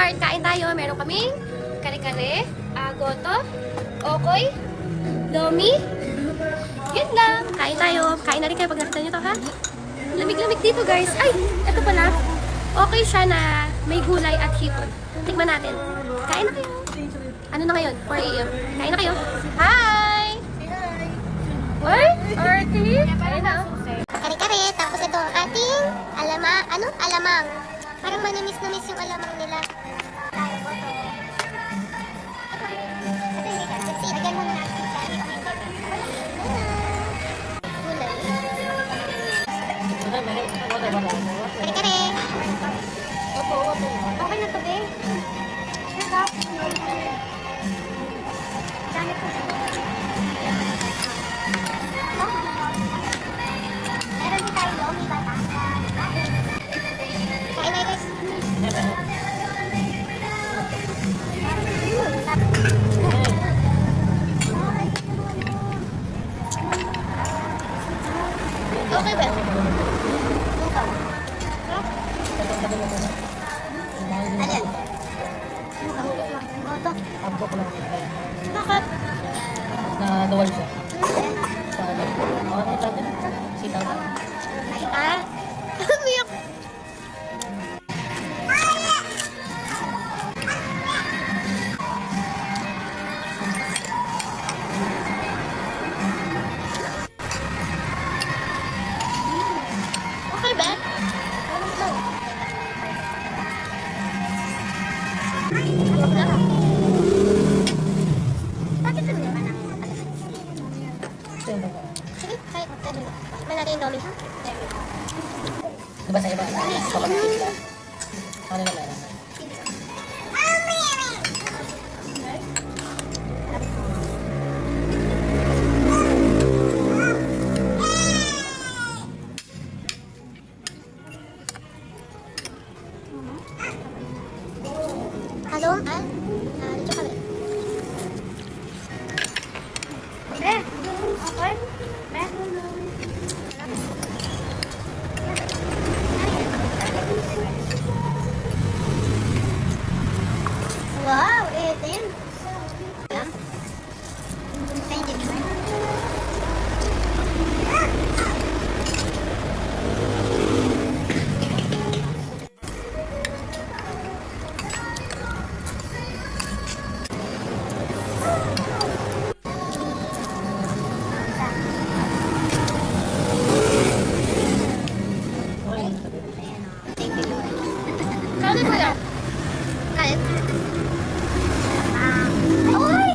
Heart, kain tayo. Meron kaming kare-kare, goto, okoy, lomi. Yun lang. Kain tayo. Kain na rin kayo pag nakita nyo to, ha? Lamig-lamig dito, guys. Ay, eto pala. Okay siya na may gulay at hipon. Tikman natin. Kain na kayo. Ano na ngayon? 4 AM. Kain na kayo. Hi! Uy! Artie! Kain na. Kare-kare, tapos ito ang ating alamang. Parang manamis-namis yung alamang nila. Lagyan mo na natin kare-kare. Okay na to, be. Sarap. Dami po. Meron din tayo lomi ba? Kain na, guys. Okay ba? Alin? Goto. Ampok lang. Bakit? Nadawal siya. Sa ano? Ano natin? Sitaw. Ah? Umiyak. Okay ba? Bakit ito naman ako? Sige, kaya ko. Tikman natin yung lomi. Diba sa iba? Kapag-tip lang. Ano na meron? Halo? Dito kami. Okay. Wow, Eden. Thank you. Kain ko yan. Kain. Oy!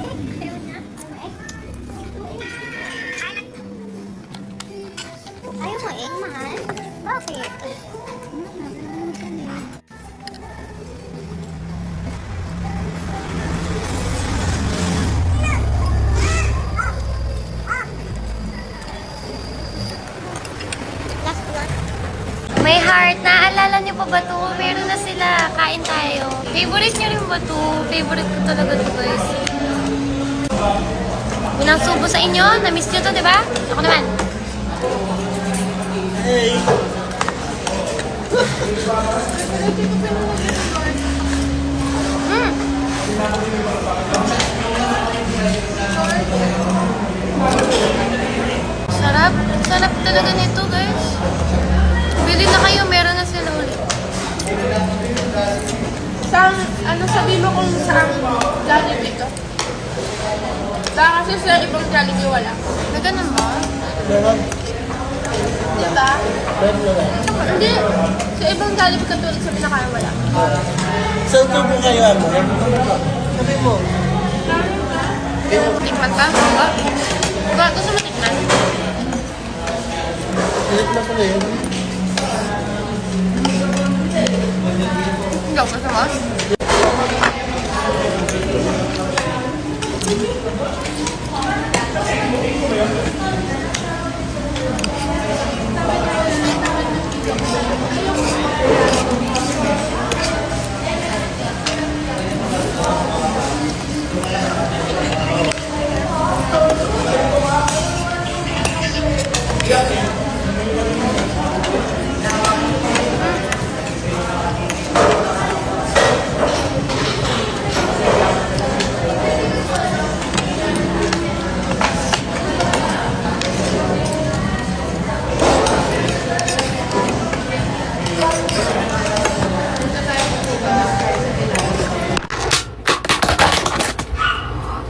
Ayaw mo eh, mahal? Bakit? Last one. May Heart, naalala niyo pa ba to? Meron na sila. Kain tayo. Favorite niyo rin ba to? Favorite ko talaga to, guys. Unang subo sa inyo. Na-miss niyo to, di ba? Ako naman. Hey! Sarap. Sarap talaga nito, guys. Bili na kayo. Meron na sila ulit. Sabi mo kung saan Jollibee ito? Baka kasi sa ibang Jollibee wala. Na ganun ba? Meron. Di ba? Meron na lang. Hindi. Sa ibang Jollibee katulad sa pinakain wala. Saan tubo kayo ano? Sabi mo. Tikman pa? Ba? Ba? Gusto mo tikman? Ulit na pala yun. Ikaw, gusto mo?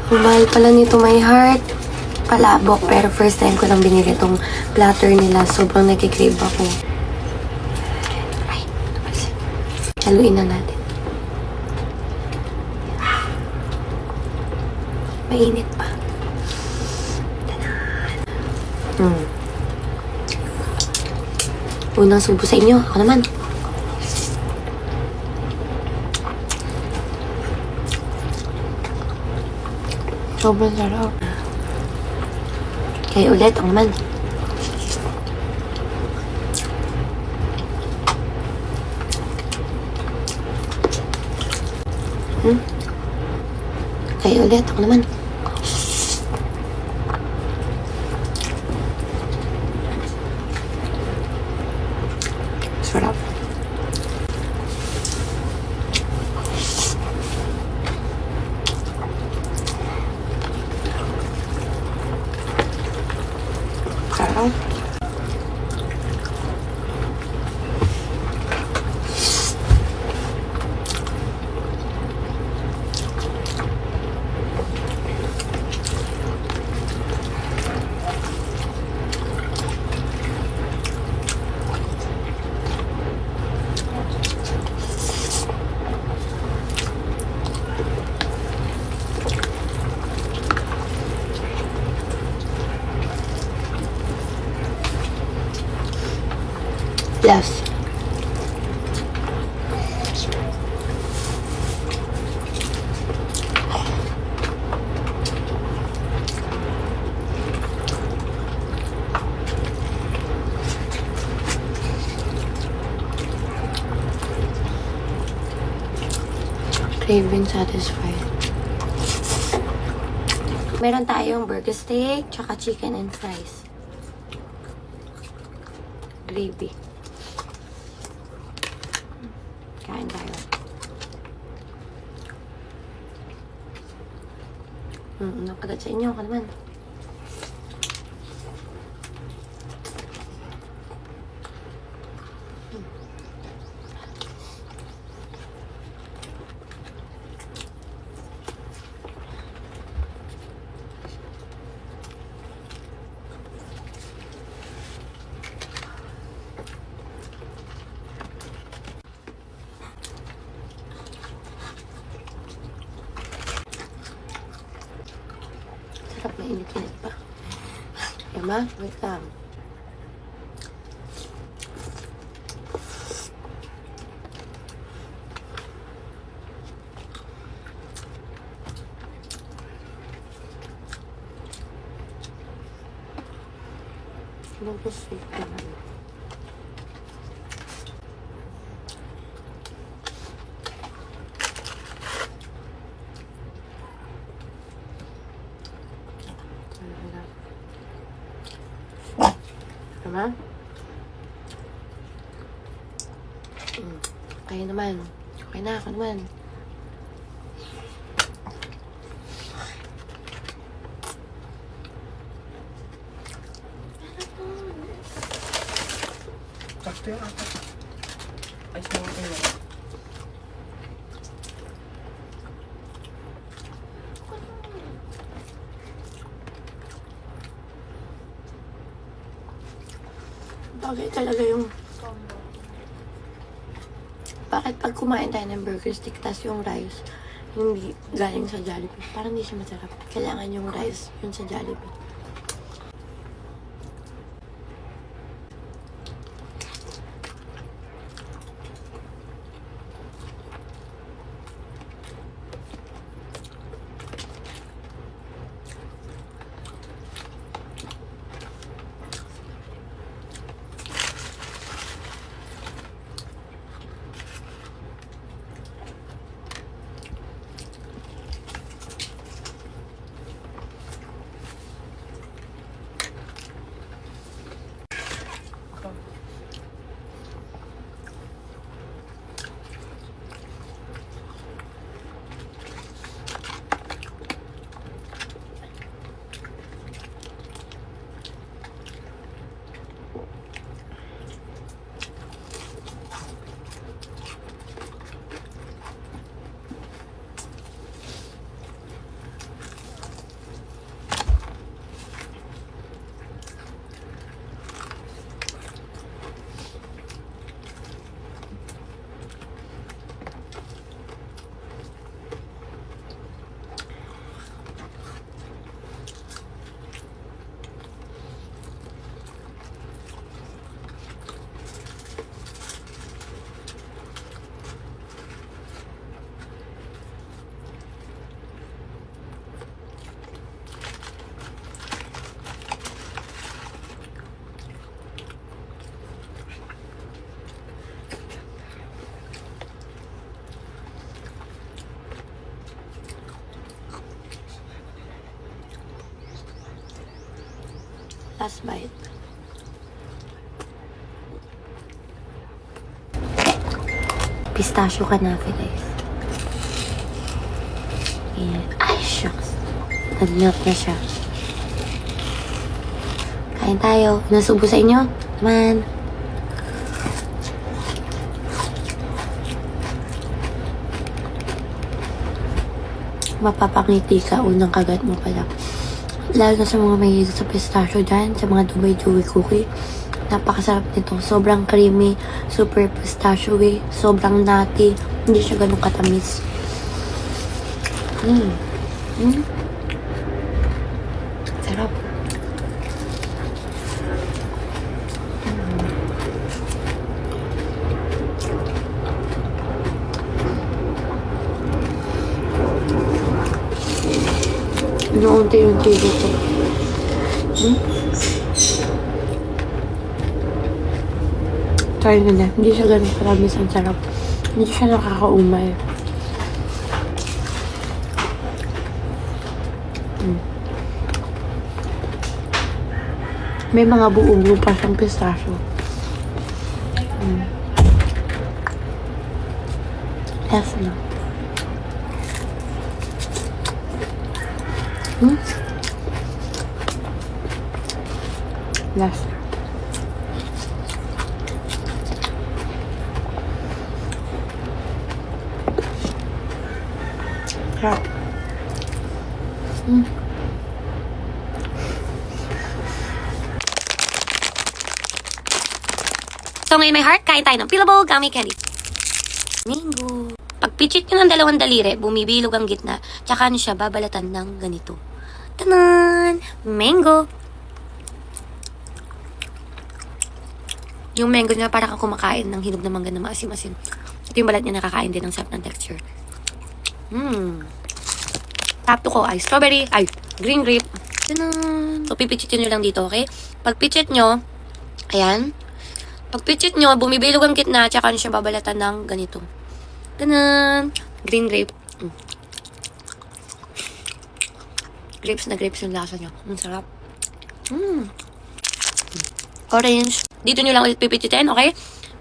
Ang mahal pala nito, my heart. Palabok, pero first time ko lang binili itong platter nila. Sobrang nagkikrave ako. Ay, ito kasi. Haluin na natin. Mainit pa. Unang subo sa inyo. Ako naman. Sobrang sarap. Kayo ulit. Ako naman. Kayo ulit. Ako naman. Sarap. Sarap. Yes. Craving satisfied. Meron tayong burger steak, tsaka chicken and fries. Gravy. Kain tayo. Nakagat sa inyo. Ako naman. Sarap na init-init pa. Emma, wait lang. Mag-sweet naman. Tama? Kayo naman. Okay na, ako naman. Sakto yung ata. Ay, sa mga kayo. Bagay talaga yung... Bakit pag kumain tayo ng burger stick, tas yung rice, hindi galing sa Jollibee, parang hindi siya masarap. Kailangan yung rice, yun sa Jollibee. Last bite. Pistachio kanafe, guys. Ayan. Ay, shucks. Nag-melt na siya. Kain tayo. Nasubo sa inyo? Naman. Mapapangiti ka unang kagat mo pala. Lalo na sa mga mahilig sa pistachio dyan, sa mga Dubai Chewy cookie. Napakasarap nito. Sobrang creamy, super pistachio-y, sobrang nutty. Hindi siya ganun katamis. Sarap. Inuunti-unti dito. Try nyo na. Hindi siya ganun karamis. Ang sarap. Hindi siya nakakaumay. May mga buo-buo pa siyang pistachio. Yes, no. Last. Sarap. So ngayon my heart, kain tayo ng Pillable Gummy Candy. Mango. Pag pichit nyo ng dalawang daliri, bumibilog ang gitna. Tsaka nyo siya babalatan ng ganito. Tanan! Mango. Yung mango niya parang kang kumakain ng hinog na mangga na maasim-asim. Ito yung balat niya nakakain din ng sarap ng texture. Top 2 ko ay strawberry, ay green grape. Tanan! So pipichitin nyo lang dito, okay? Pag pichit nyo, ayan. Pag pichit nyo, bumibilog ang gitna, tsaka nyo siya babalatan ng ganito. Tanan! Green grape. Grapes na grapes yung lasa niya. Ang sarap. Orange. Dito nyo lang ulit pipichitin, okay?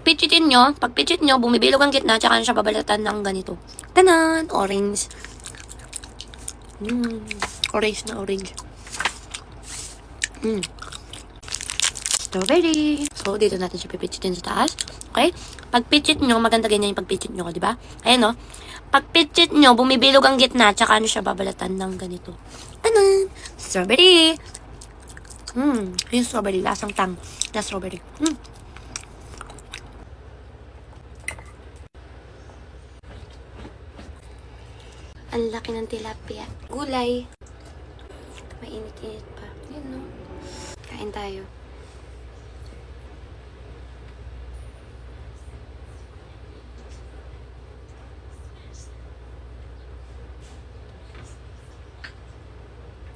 Pichitin nyo. Pag pichit nyo, bumibilog ang gitna, tsaka nyo siya babalatan ng ganito. Tanan! Orange. Orange na orange. Strawberry. So, dito natin siya pipichitin sa taas. Okay? Pag pichit nyo, maganda ganyan yung pagpichit nyo, di ba? Ayan, no? Pag pichit nyo, bumibilog ang gitna, tsaka ano siya babalatan ng ganito. Tanan! Strawberry! Yung strawberry. Lasang tang na strawberry. Ang laki ng tilapia. Gulay. Mainit-init pa. Yun, no? Kain tayo.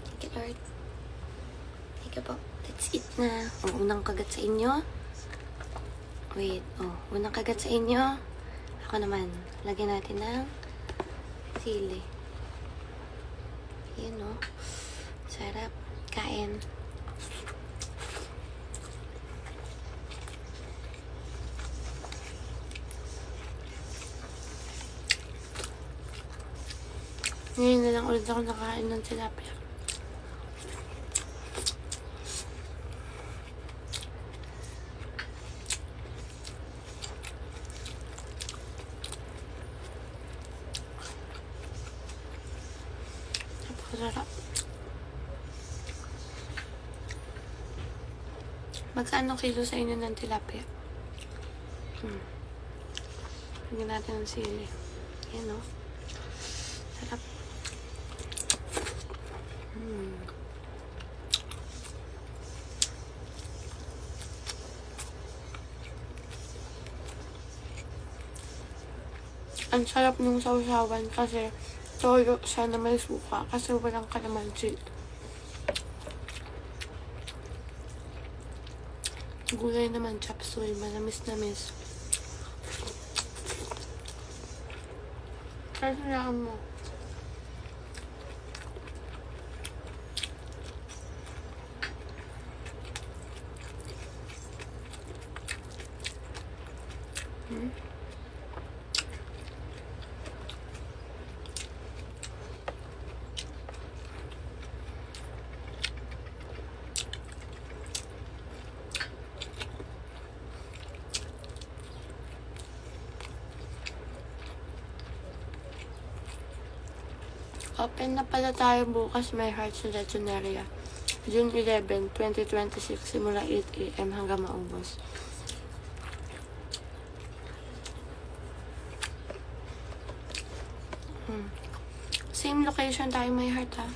Thank you, Lord. Thank you po. Let's eat na. Unang kagat sa inyo. Wait. Unang kagat sa inyo. Ako naman. Lagyan natin ng sili. Yan, no? Sarap. Kain. Ngayon na lang ulit ako nakain ng tilapia. Napakasarap. Magkano kilo sa inyo ng tilapia? Lagyan natin ng sili. Yan, no? Sarap. Ang sarap nung sausawan kasi toyo siya na may suka kasi walang kalamansi. Gulay naman, chop suey, manamis-namis. Kaya mo. Open na pala tayo bukas, My Heart sa Lechoneria. June 11, 2026, simula 8 a.m. hanggang maubos. Same location tayo, My Heart, ha?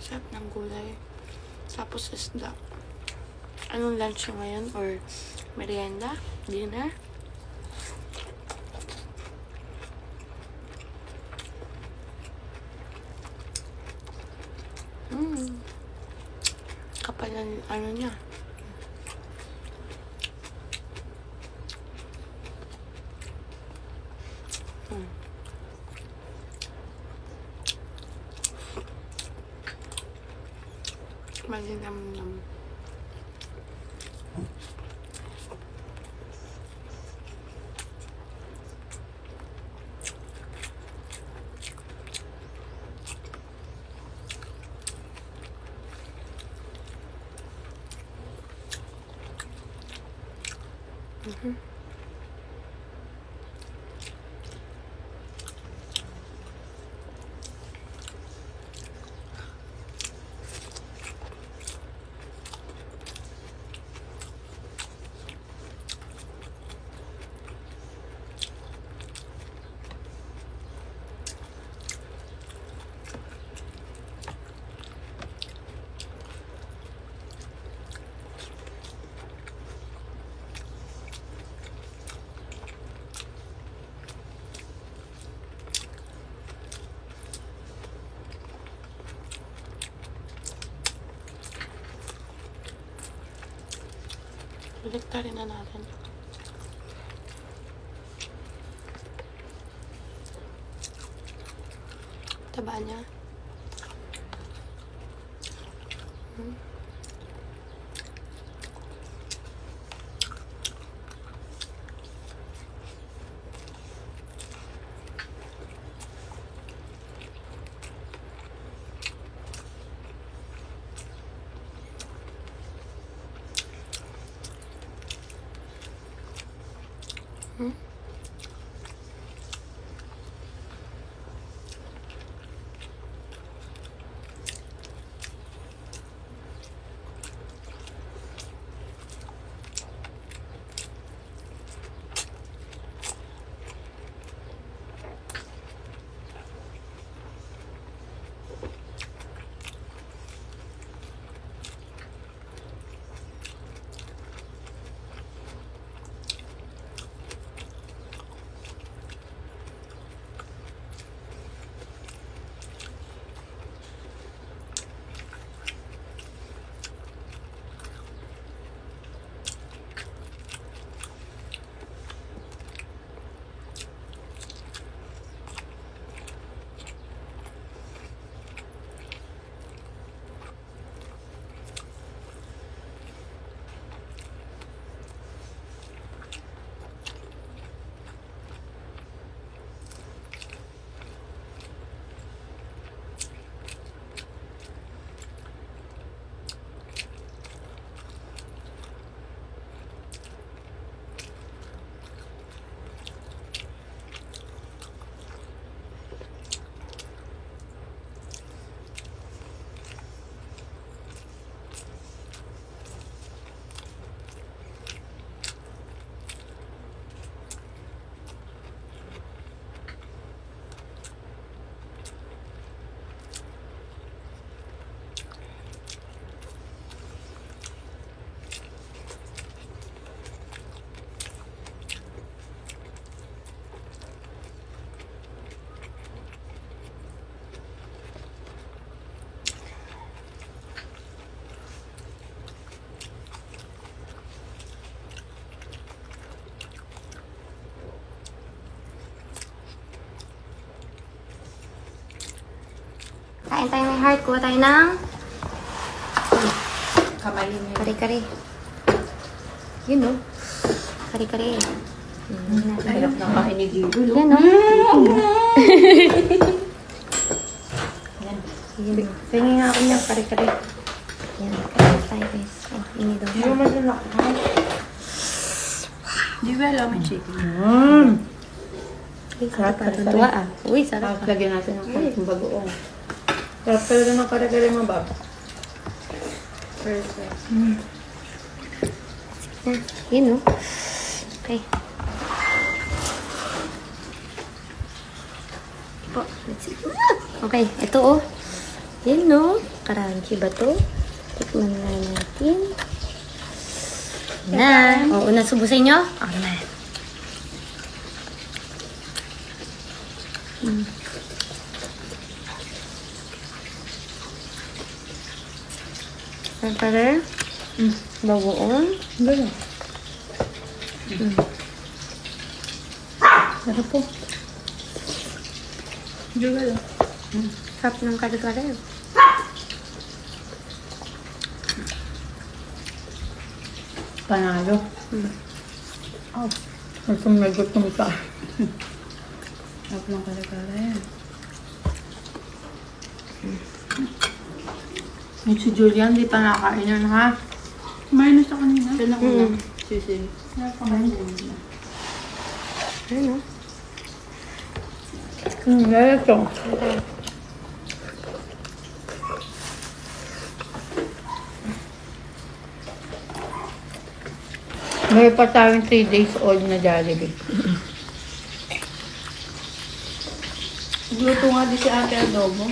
Sarap ng gulay. Tapos isda. Anong lunch nyo ngayon? Or merienda? Dinner? Kapal ang ano niya. Malinam-nam. Baliktarin na natin. Taba niya. Kain tayo, My Heart. Kuha tayo ng Kamayin niya. kare-kare. Yun, no? Kare-kare. Hirap na pakinigilo. Yan, no? Yan. Tingin nga ako niya, kare-kare. Yan, kare tayo guys. Oh, ini daw. Hindi mo madala. Di ba alam ang chicken? Sarap pa. Tuwa ah. Uy, sarap pa. Lagyan natin ng konting bagoong. Sarap talaga ng kare-kare mo, Bab. Perfect. Yun, no? Okay. Po, let's see. Okay, ito oh. Yan, no? Crunchy ba to? Tikman na natin. Na. O, unang subo sa inyo? Oh, na. Pare? Bagoong? Gano'n. Sarap po. Juga lang. Sarap ng kare-kare. Panalo. Gutom na gutom ka. Sarap ng kare-kare. Si Julian, di pa nakakain yan, ha? Kumain na siya kanina. Siya na una. Sisi. Ayun, no? Ito. May pa tayong 3 days old na Jollibee. Gluto nga di si Ate Adobo.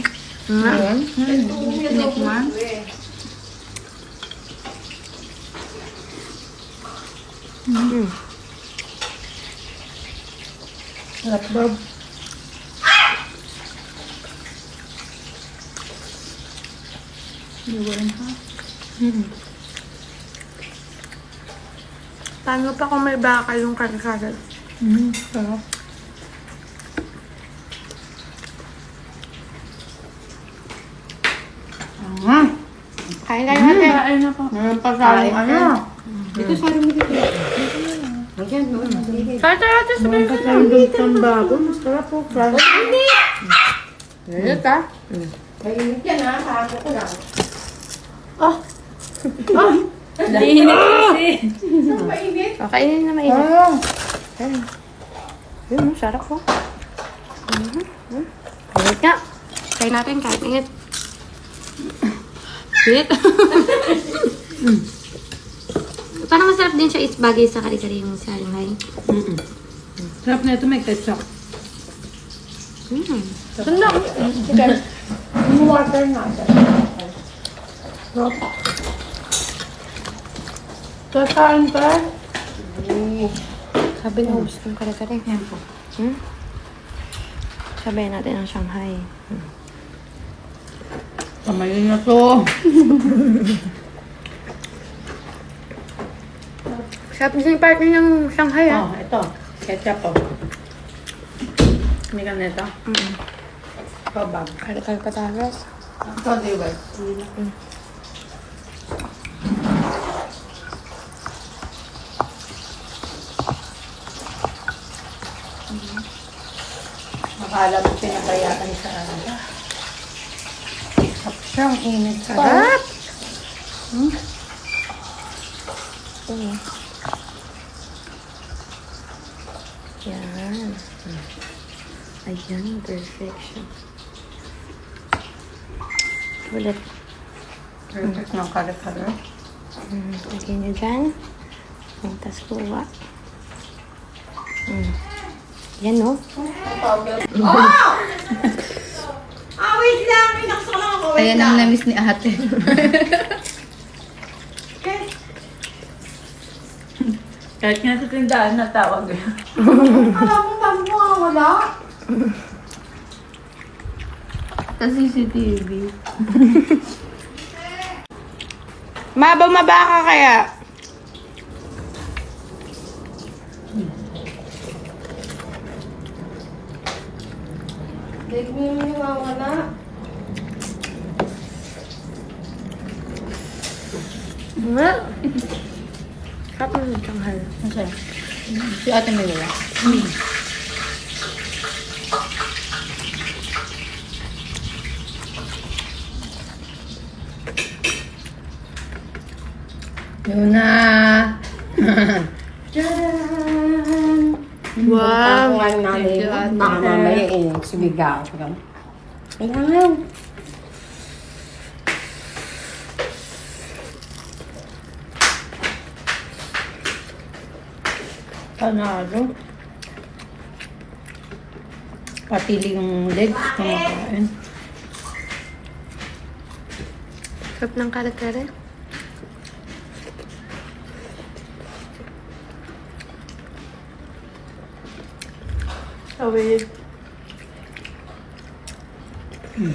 Ayan. Tinikman. Sarap, Bob. Iwan ha? Paano pa kung may bakal yung kare-kare? Sarap. Kain tayo natin. Kain na po. Pasalong ano? Dito sa rin dito. Kain tayo natin sa Mga katandong tambago. Masarap po. Init ah. Mainit yan ha. Kaso ko lang. Okay, yun na mainit. Yun, sarap po. Init nga. Kain natin, kahit init. Init. Parang masarap din siya bagay sa kare-kare yung Shanghai. Sarap na ito. May ketchup. Sunda. Yung water natin. Kakain ka? Sabi na ubus ng kare-kare. Yan po. Sabi natin ang Shanghai. Kamayin na to. Sarap din yung partner ng Shanghai ah. Oh, ito. Ketchup po. Hindi ka nito? Pabag. Kare-kare patatas. Ito, di ba? Akala mo pinabayaan sa ano. Sarap siyang init pa. Sarap! Yan. Ayan, perfection. Ulit. Perfect ng kare-kare. Lagyan nyo dyan. Tapos kuha. Yan, no? Ayan ang namiss ni ate. Kahit nga sa tindahan natawag yun. Alam mo, paano mo wala? Sa CCTV. Mababa ka kaya? Dahil mo yung wala. Nga. Sarap naman yung Shanghai. Okay. Si ate may wala. Yun na. Wow. Thank you, ate. Baka mamaya sumigaw. Kailangan. Panalo. Pati yung legs kumakain. Sarap ng kare-kare. Away.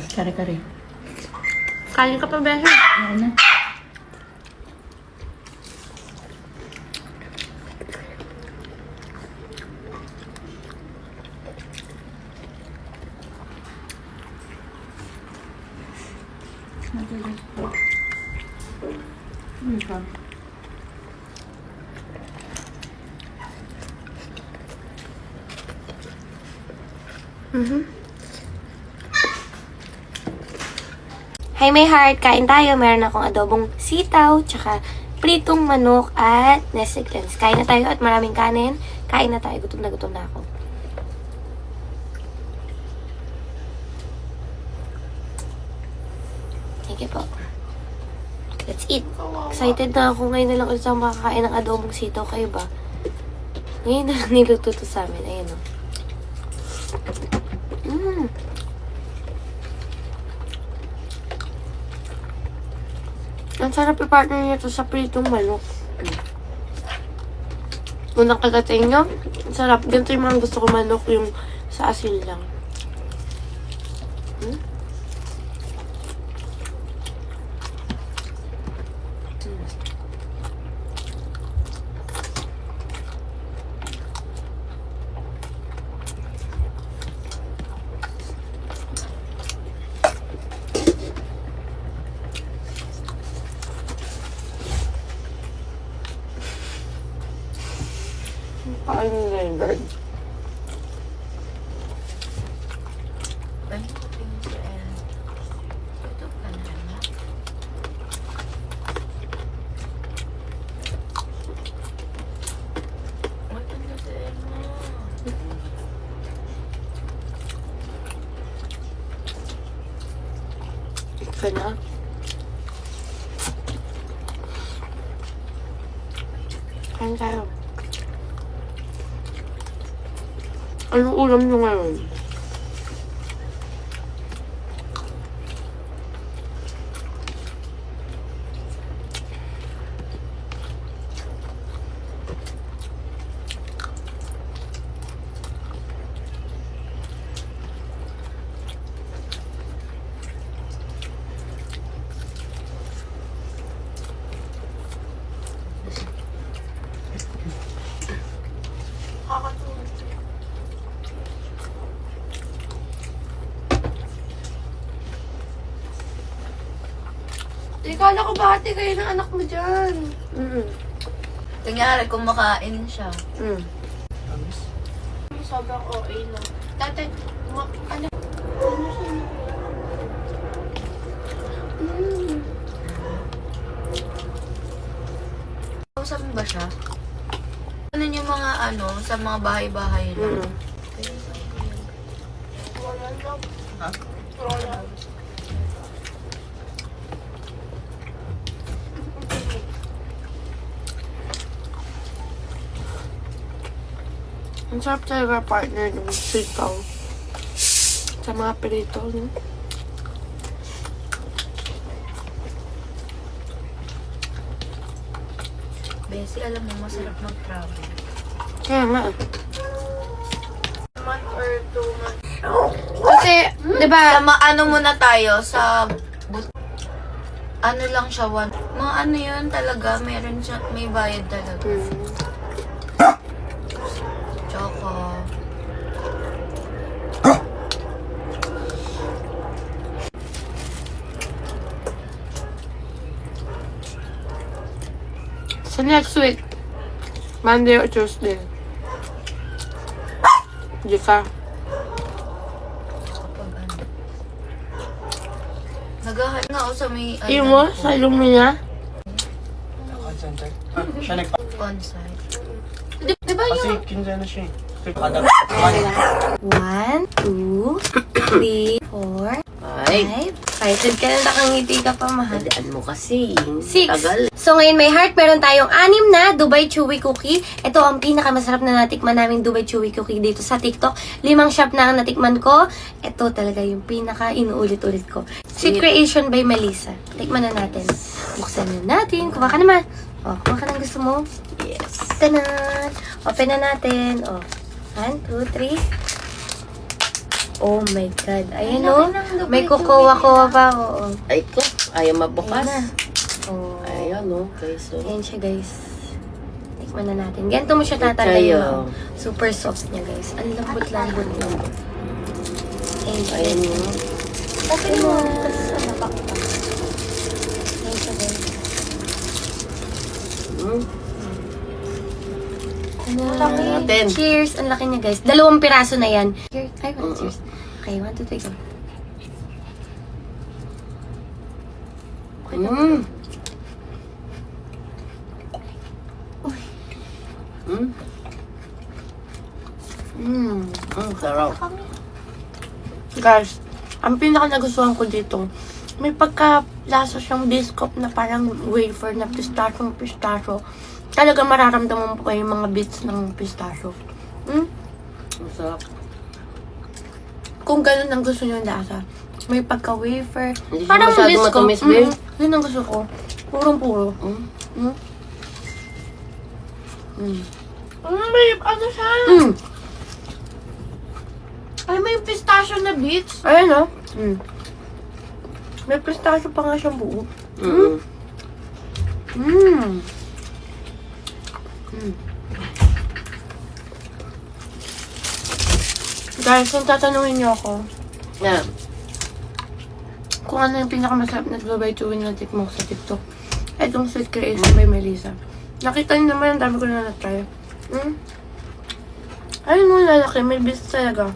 Kare-kare. Kain ka pa, Beshi. Ano na? Hi, my heart! Kain tayo. Meron akong adobong sitaw, tsaka pritong manok at nesiglens. Kain na tayo at maraming kanin. Kain na tayo. Gutom na ako. Thank you po. Let's eat. Excited na ako ngayon na lang ulit sa makakain ng adobong sitaw. Kayo ba? Ngayon na lang niluto to sa amin. Ayan o. Ang sarap i-partner niya to sa pritong manok. Unang kagating nyo, ang sarap. Ganito yung mga gusto ko manok, yung sa asin lang. Kain nila yung bird. Ika na. Kain tayo. Anong ulam nyo ngayon? Kala ko bahati kayo ng anak mo dyan. Kunyari, kumakain siya. Sobrang OA na. Dati, ano? Kausap mo ba siya? Ano yung mga sa mga bahay-bahay lang? Ang sarap talaga partner ng sitaw. Sa mga prito, no? Bessie, alam mo, masarap mag-travel. Kaya nga. Month or 2 months. Kasi, di ba, Ano muna tayo sa... Ano lang siya, mga ano yun talaga, meron siya, may bayad talaga. Tsaka... sa next week, Monday or Tuesday, Jika. Nagahal nga ako sa may... Imo, sa Lumina. Call center. Siya nag... On-site. Di ba Kasi kinsa na siya eh. Adam. 1, 2, 3, 4, 5. Excited ka na, nakangiti ka pa, mahal. Tandaan mo kasi. 6. So, ngayon may heart. Meron tayong 6 na Dubai Chewy Cookie. Ito ang pinakamasarap na natikman namin Dubai Chewy Cookie dito sa TikTok. 5 shop na ang natikman ko. Ito talaga yung pinaka inuulit-ulit ko. Sweet Creation by Melissa. Tikman na natin. Buksan na natin. Kuha ka naman. O, kuha ka ng gusto mo. Yes. Tanan! Open na natin. O, 1, 2, 3. Oh my God. Ayan o. May kukuha-kuha pa. Oo. Ay ko, ayaw mabukas. Ayan na. Oh. Ayan o, okay, so. Ayan siya, guys. Tikman na natin. Ganito mo siya tatanggalin. Tayo. No? Super soft niya, guys. Ang lambot-lambot niya. Ayan siya. Ayan mo. Open mo. Ayan siya, guys. Ang laki. Natin. Cheers. Ang laki niya, guys. 2 piraso na yan. Cheers. Ay, cheers. Okay, 1, 2, 3, go. Sarap. Guys, ang pinaka nagustuhan ko dito, may pagka-lasa siyang biscuit na parang wafer na pistachio. Talaga mararamdaman po kayo yung mga bits ng pistachio. Masarap. Kung ganun ang gusto nyo yung lasa, may pagka-wafer. Hindi siya Parang masyadong biscuit. matamis, babe. Yun ang gusto ko. Purong-puro. May ano siya? Ay, may pistachio na bits. Ayun, oh. May pistachio pa nga siyang buo. Guys, kung tatanungin niyo ako, Yeah. kung ano yung pinakamasarap na Dubai Chewy na tikmo ko sa TikTok, itong Sweet Creation by Melissa. Nakita niyo naman, ang dami ko na na-try. Ayun mo, lalaki. May bis talaga.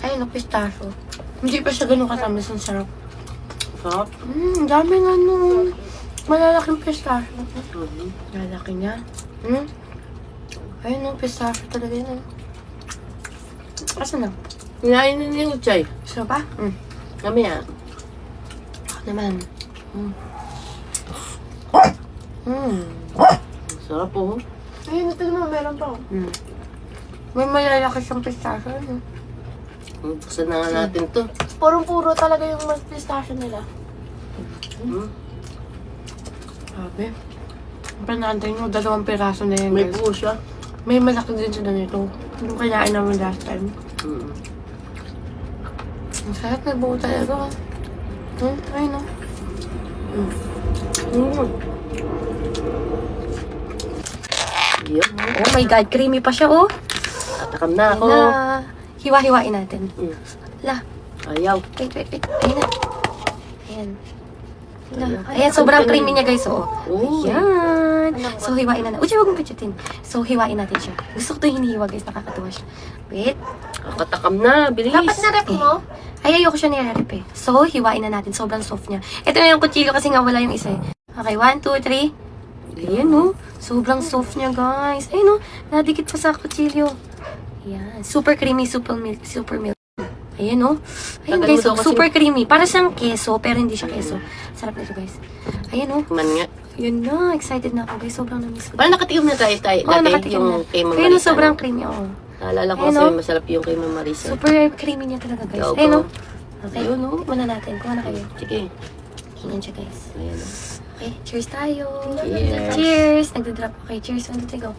Ayun, pistachio. Hindi pa siya ganun katamis. Ang sarap. Sarap. Dami nga nung malalaking pistachio. Lalaki niya. Ayun, pistachio talaga yun. Asa na? Kinain na niyo, Chay. Gusto pa? Mamaya. Ako naman. Sarap po. Ayun, ito naman. Meron pa. May malalaki siyang pistachio. Buksan na nga natin to. Purong-puro talaga yung pistachio nila. Sabi. Panantay nyo, 2 piraso na yan, May guys. buo siya. May malaki din sila nito. Yung kinain namin last time. Ang sarap na buo talaga. Ayun o. Yun. Oh my God, creamy pa siya, oh. Tatakam na ako. Na. Hiwa-hiwain natin. La. Ayaw. Wait. Ayun na. Ayan. La. Ayan, sobrang creamy niya, guys, oh. Uy. Ayan. So, hiwain na natin. Uy, huwag mong pichutin. So, hiwain natin siya. Gusto ko ito hinihiwa, guys. Nakakatuwa siya. Wait. Katakam na. Bilis. Dapat na rep mo. Ay, ayoko siya nirarip eh. So, hiwain na natin. Sobrang soft niya. Ito na yung kutsilyo kasi nga wala yung isa eh. Okay, 1, 2, 3. Ayan, oh. Sobrang soft niya, guys. Ayun, oh. Nadikit pa sa kutsilyo. Ayan. Super creamy, super milk. Ayan, oh. Ayun, Tagal guys, mo daw oh. kasi- Super creamy. Para siyang keso, pero hindi siya keso. Sarap nito, guys. Ayan, oh. Man nga. Yun na. Excited na ako, guys. Sobrang namiss ko. Parang nakatikim na tayo. Oo, Dati nakatikim na. yung kay Mama Ayun, oh. Marisa. Sobrang creamy, oh. Naalala ko Ayun, kasi oh. masarap yung kay Mama Marisa. Super creamy niya talaga, guys. Go, Ayun, go. oh. Okay, yun, oh. Muna natin. Kuha na kayo. Sige. Ayan siya, guys. Ayan. Okay, cheers tayo. Cheers. Cheers. Nagda-drop. Okay, cheers. 1, 2, 3, go.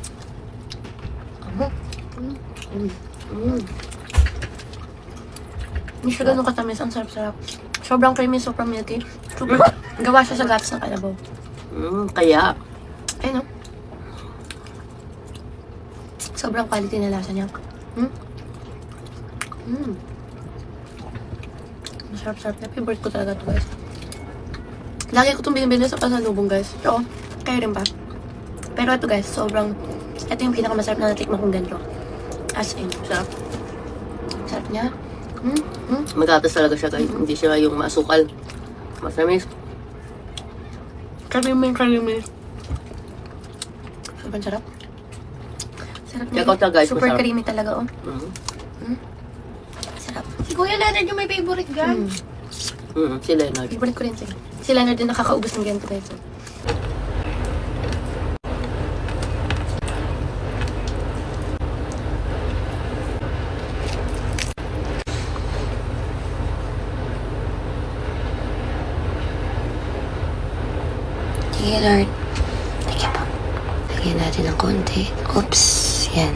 Hindi siya ganun katamis. Ang sarap-sarap. Sobrang creamy, sobrang milky. Super. Gawa siya sa guts ng kalabaw. Kaya. Ayun, oh. Sobrang quality na lasa niya. Sarap-sarap. Favorite ko talaga ito, guys. Lagi ko itong binibili sa pasalubong, guys. Oo, kayo rin ba? Pero ito, guys, sobrang Ito yung pinakamasarap na natikman kong ganito. As in, Sarap. sarap niya. Magatas talaga siya guys. Hindi siya yung masukal. Masamis. Kalimin. Sobrang sarap. Sarap niya. Check out na guys. Super masarap. creamy talaga, oh. Mhm. Sarap. Si Kuya Leonard yung may favorite guys. Si Leonard. Favorite ko rin siya. Si Leonard din nakakaubos ng ganito guys. oh. Sige, Lord. Sige po. Lagyan natin ng konti. Oops. Yan.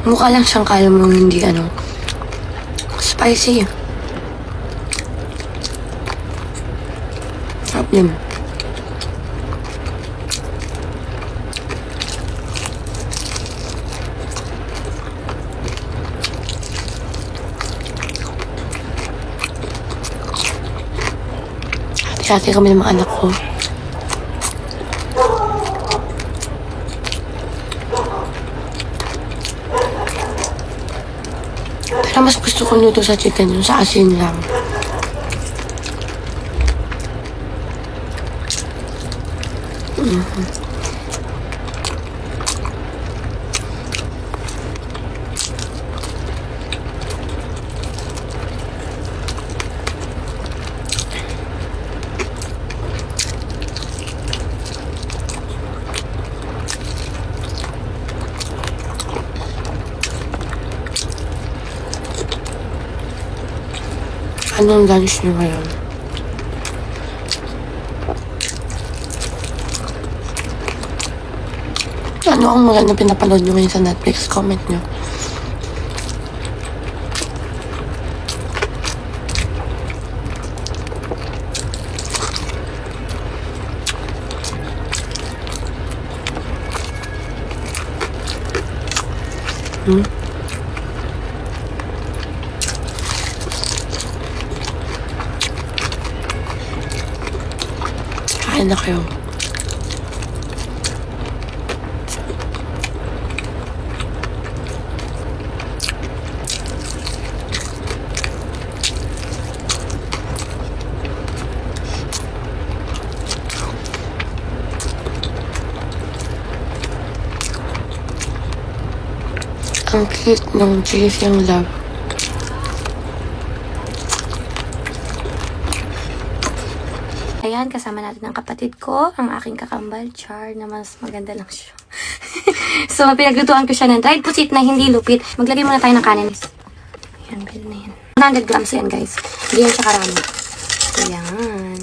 Mukha lang siyang kala mo hindi spicy. Sarap din. Hati-hati kami ng mga anak ko. Pero mas gusto ko luto sa chicken yung sa asin lang. Anong lunch niyo ngayon? Ano ang maganda pinapanood niyo ngayon sa Netflix? Comment niyo. Kain na kayo. Ang cute ng cheese yung love. Ayan, kasama natin ang kapatid ko, ang aking kakambal, Char, na mas maganda lang siya. So, pinaglutuan ko siya ng dried pusit na hindi lupit. Maglagay muna tayo ng kanin. Ayan, pwede na yan. 100 grams yan, guys. Hindi yan siya karami. Ayan.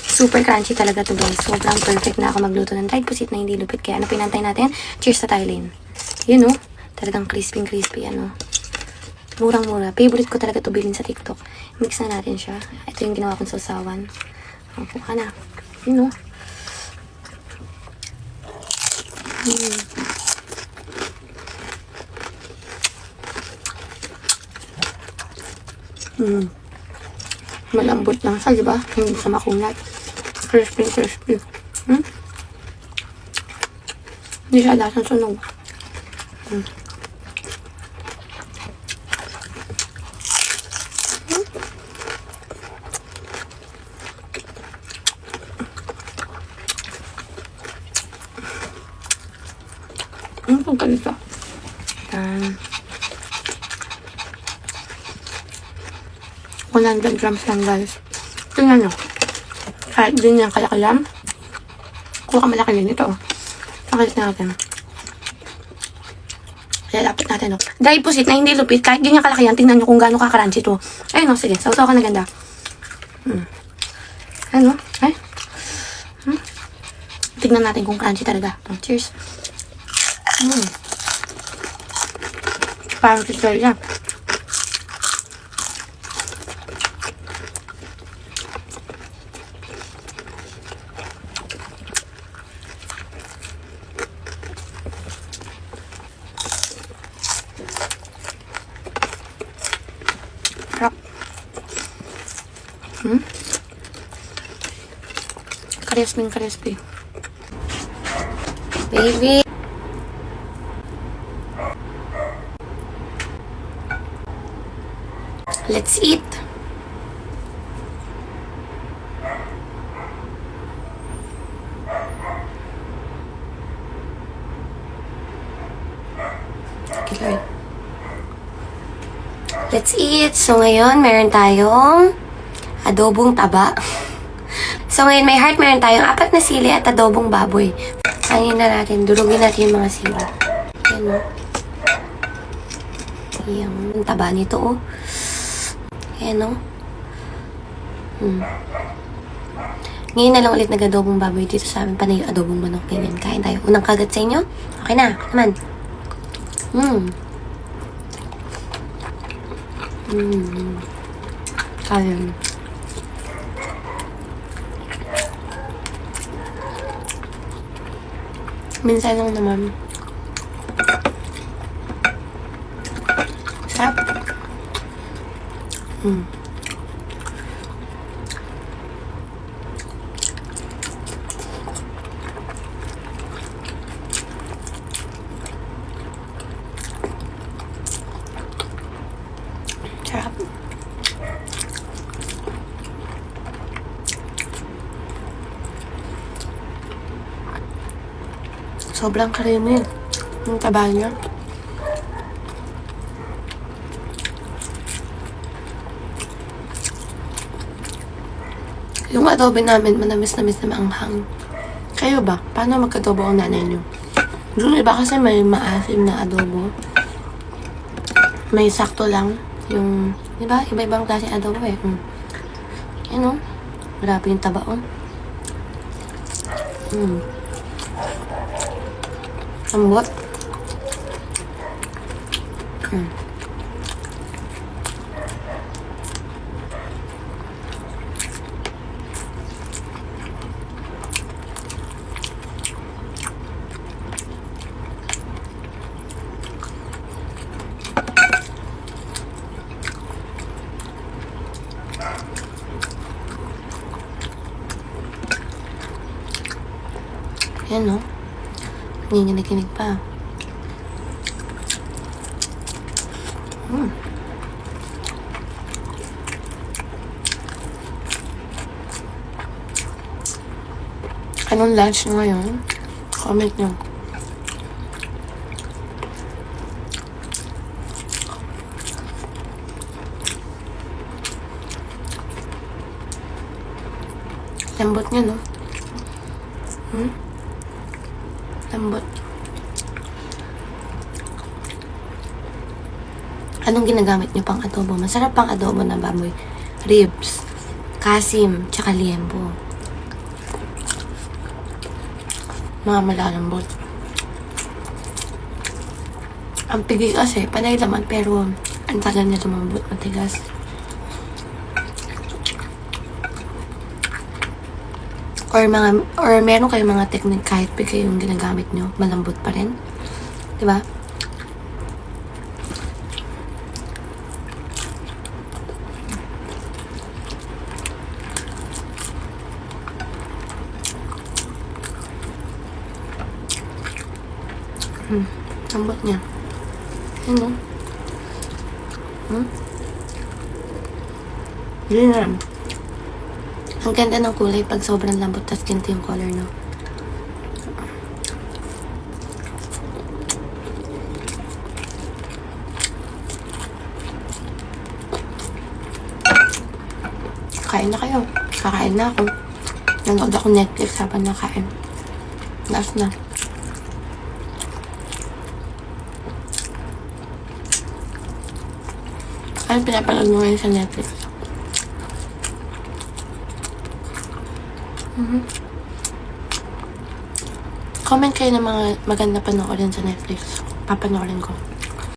Super crunchy talaga to, guys. Sobrang perfect na ako magluto ng dried pusit na hindi lupit. Kaya ano pinantay natin? Cheers sa Thailand. Yun, oh. Talagang crispy, ano. Murang-mura. Favorite ko talaga to bilhin sa TikTok. Mix na natin siya. Ito yung ginawa kong sausawan. Opo ka na. Yun, oh. Malambot lang siya, di ba? Hindi siya makunat. Crispy. Hindi siya lasang sunog. Ang ganito. Yan. 100 grams lang, guys. Tingnan nyo. Kahit din yan kalakalam. Kung kamalaki din ito. Pakalit natin. Kaya lapit natin, no. Dry pusit na hindi lupit. Kahit ganyan kalaki yan, tingnan nyo kung gaano ka-crunchy ito. Ayun, no. Sige. Sausaw ka na ganda. Ayun, no. Ay. Tignan natin kung crunchy talaga. Cheers. Parang chichel yan. Sarap. crispy. Baby. Let's eat. Okay, Lord. Let's eat. So, ngayon, meron tayong adobong taba. So, ngayon, may heart, meron tayong 4 na sili at adobong baboy. Kainin na natin. Durugin natin yung mga sili. Yan, o. Yung taba nito, oh. Ayan, o. Ngayon na lang ulit nag-adobong baboy dito sa amin. Panay yung adobong manok. Ganyan. Kain tayo. Unang kagat sa inyo? Okay na. Naman. Kaya. Minsan lang naman. Sarap. Sarap. Sobrang creamy. Yung taba niya. Yung adobo namin, manamis-namis na maanghang. Kayo ba? Paano magkadobo ang nanay niyo? Yung iba kasi may maasim na adobo. May sakto lang. Yung, di ba? Iba-ibang klase adobo eh. Yan o. Grabe yung taba o. Lambot. Yan o. Nanginginig pa. Anong lunch nyo ngayon? Comment nyo. Lambot nyo, no? Lambot. Anong ginagamit nyo pang adobo? Masarap pang adobo na baboy. Ribs, kasim, tsaka liempo. Mga malalambot. Ang pigi kasi, panay laman, pero ang tagal niya lumambot, matigas. Or meron kayong mga technique kahit pigi yung ginagamit nyo, malambot pa rin. Diba? Lambot niya. Ano? Yun na. Ang ganda ng kulay pag sobrang lambot tas ganito yung color, no? Kain na kayo. Kakain na ako. Nanood ako Netflix habang nakain. Last na. Ano pinapanood mo ngayon sa Netflix? Comment kayo ng mga maganda panoorin sa Netflix. Papanoorin ko.